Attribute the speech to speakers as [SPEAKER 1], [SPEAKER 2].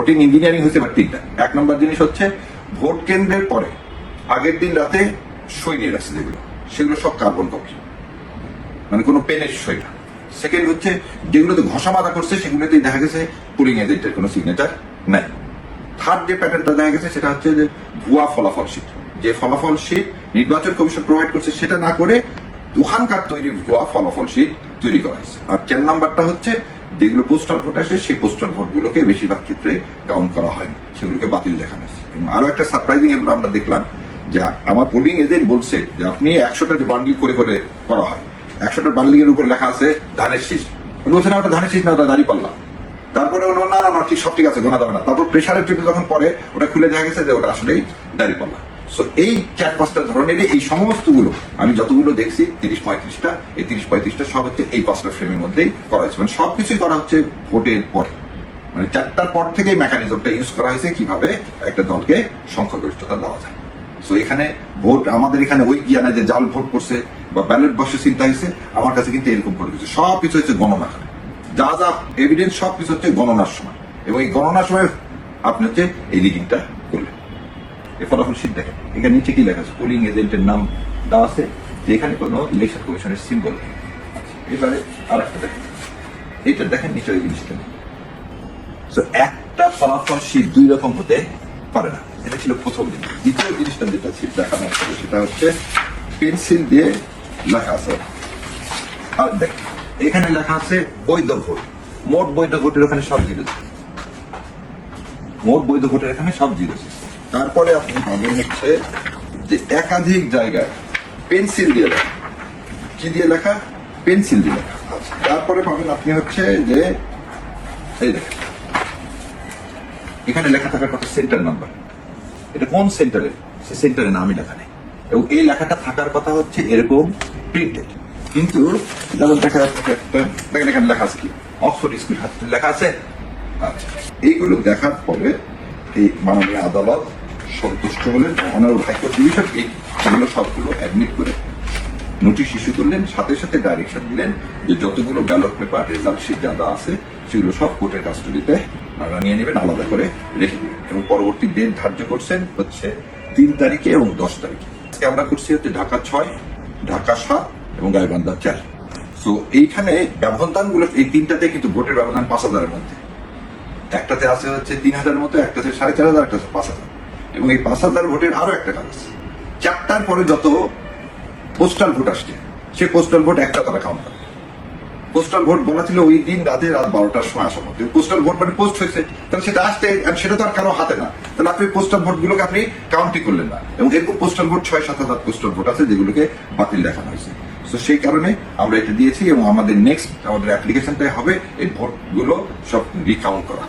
[SPEAKER 1] Voting engineering হয়েছে এবার তিনটা। এক নম্বর জিনিস হচ্ছে ভোট কেন্দ্রের পরে আগের দিন রাতে সই নিয়ে রাখছে যেগুলো, সেগুলো সব কার্বন কপি, মানে কোনো পেনের সই না। সেকেন্ড হচ্ছে যেগুলোতে ঘষা মাথা করছে সেগুলোতেই দেখা গেছে পুলিং এজেন্টের কোনো সিগনেচার নাই। থার্ড যে প্যাটার্নটা দেখা গেছে সেটা হচ্ছে যে ভুয়া ফলাফল শীট, যে ফলাফল শীট নির্বাচন কমিশন প্রোভাইড করছে সেটা না করে ওখানকার তৈরি ভুয়া ফলাফল শীট তৈরি করা হয়েছে। আর 4 নাম্বারটা হচ্ছে যেগুলো পোস্টাল ভোট আসে সেই পোস্টাল ভোটগুলোকে বেশিরভাগ ক্ষেত্রে কাউন্ট করা হয়নি, সেগুলোকে বাতিল দেখানো হয়েছে। এবং আরো একটা সারপ্রাইজিং এগুলো আমরা দেখলাম যে আমার পোলিং এজেন্ট বলছে যে আপনি 100টা বান্ডিল করে করে করা হয়, 100টা বান্ডিল এর উপর লেখা আছে ধানের শীষ, বলছে না ওটা ধানের শীষ না, ওটা দাঁড়িপাল্লা। তারপরে বলবো না না ঠিক সব ঠিক আছে, গোনা যাবে না। তারপর প্রেশারের ট্রিপে যখন পরে ওটা খুলে দেখা গেছে যে ওটা আসলেই দাঁড়িপাল্লা। সো এই 4-5টা ধরনের এই সমস্তগুলো আমি যতগুলো দেখছি 30-35টা, এই 30-35টা সব হচ্ছে এই 5টা ফ্রেমের মধ্যেই করা হয়েছে। মানে সবকিছুই করা হচ্ছে ভোটের পরে, মানে 4টার পর থেকে মেকানিজমটা ইউজ করা হয়েছে কিভাবে একটা দলকে সংখ্যাগরিষ্ঠতা দেওয়া যায়। সো এখানে ভোট আমাদের এখানে ওই জ্ঞানে যে জাল ভোট করছে বা ব্যালট বক্সে চিন্তা হয়েছে, আমার কাছে কিন্তু এরকম করে কিছু সবকিছু হচ্ছে গণনা করে, যা যা এভিডেন্স সবকিছু হচ্ছে গণনার সময়। এবং এই গণনার সময় আপনি হচ্ছে এই রিডিংটা করলেন। এই ফলাফল শীট দেখেন, এখানে নিচে কি লেখা আছে, পোলিং এজেন্টের নাম দেওয়া আছে, যে এখানে কোনো ইলেকশন কমিশনের সিম্বল নেই। এবারে আর একটা দেখেন, এইটা দেখেন নিচে ওই জিনিসটা নেই। তো একটা ফলাফল শীট 2 রকম হতে পারে না। এটা ছিল প্রথম দিন। দ্বিতীয় জিনিসটা যেটা দেখানো হচ্ছে সেটা হচ্ছে পেন্সিল দিয়ে লেখা আছে। আর দেখ এখানে লেখা আছে বৈধ ভোট, মোট বৈধ ভোটের ওখানে সব জিরো, মোট বৈধ ভোটের এখানে সব জিরো। তারপরে আপনি পাবেন হচ্ছে যে একাধিক জায়গায় পেন্সিল দিয়ে লেখা, কি দিয়ে লেখা, পেন্সিল দিয়ে লেখা। তারপরে পাবেন আপনি হচ্ছে যে এই দেখেন এখানে লেখা থাকার কথা সেন্টার নাম্বার, এটা কোন সেন্টারে, সে সেন্টারের নামই লেখা নেই। এবং এই লেখাটা থাকার কথা হচ্ছে এরকম প্রিন্টেড, কিন্তু যেমন দেখা যাচ্ছে একটা দেখেন এখানে লেখা আছে কি অক্সফোর্ড স্কুল লেখা আছে। আচ্ছা, এইগুলো দেখার পরে এই মাননীয় আদালত সন্তুষ্ট হলেন, অনারেবল হাইকোর্ট ডিভিশন এগুলো সবগুলো অ্যাডমিট করে নোটিশ ইস্যু করলেন, সাথে সাথে ডাইরেকশন দিলেন যে যতগুলো ব্যালট পেপার রেজাল্ট শিট যা আছে সেগুলো সব কোর্টের কাস্টডিতে নিয়ে নেবেন, আলাদা করে রেখে দেবেন। এবং পরবর্তী ডেট ধার্য করছেন হচ্ছে 3 তারিখে এবং 10 তারিখে। আজকে আমরা করছি হচ্ছে ঢাকা 6, ঢাকা 7 এবং গাইবান্ধা 4। তো এইখানে ব্যবধানগুলো এই 3টাতে কিন্তু ভোটের ব্যবধান 5,000-এর মধ্যে, একটাতে আছে হচ্ছে 3,000-এর মতো, একটাতে 4,500, একটা 5,000। এবং এই 5,000 ভোটের আরো একটা কাগজ 4টার পরে যত পোস্টাল ভোট আসছে সেই পোস্টাল ভোট একটা তারা কাউন্ট করে। পোস্টাল ভোট বলা ছিল ওই দিন রাতে রাত 12টার সময় আসার মধ্যে। পোস্টাল ভোট মানে পোস্ট হয়েছে, তাহলে সেটা আসতে, সেটা তো আর কারো হাতে না, তাহলে আপনি পোস্টাল ভোট গুলোকে আপনি কাউন্টই করলেন না। এবং এরকম পোস্টাল ভোট 6-7 হাজার পোস্টাল ভোট আছে যেগুলোকে বাতিল দেখানো হয়েছে। তো সেই কারণে আমরা এটা দিয়েছি এবং আমাদের নেক্সট আমাদের অ্যাপ্লিকেশনটাই হবে এই ভোট গুলো সব রিকাউন্ট করা।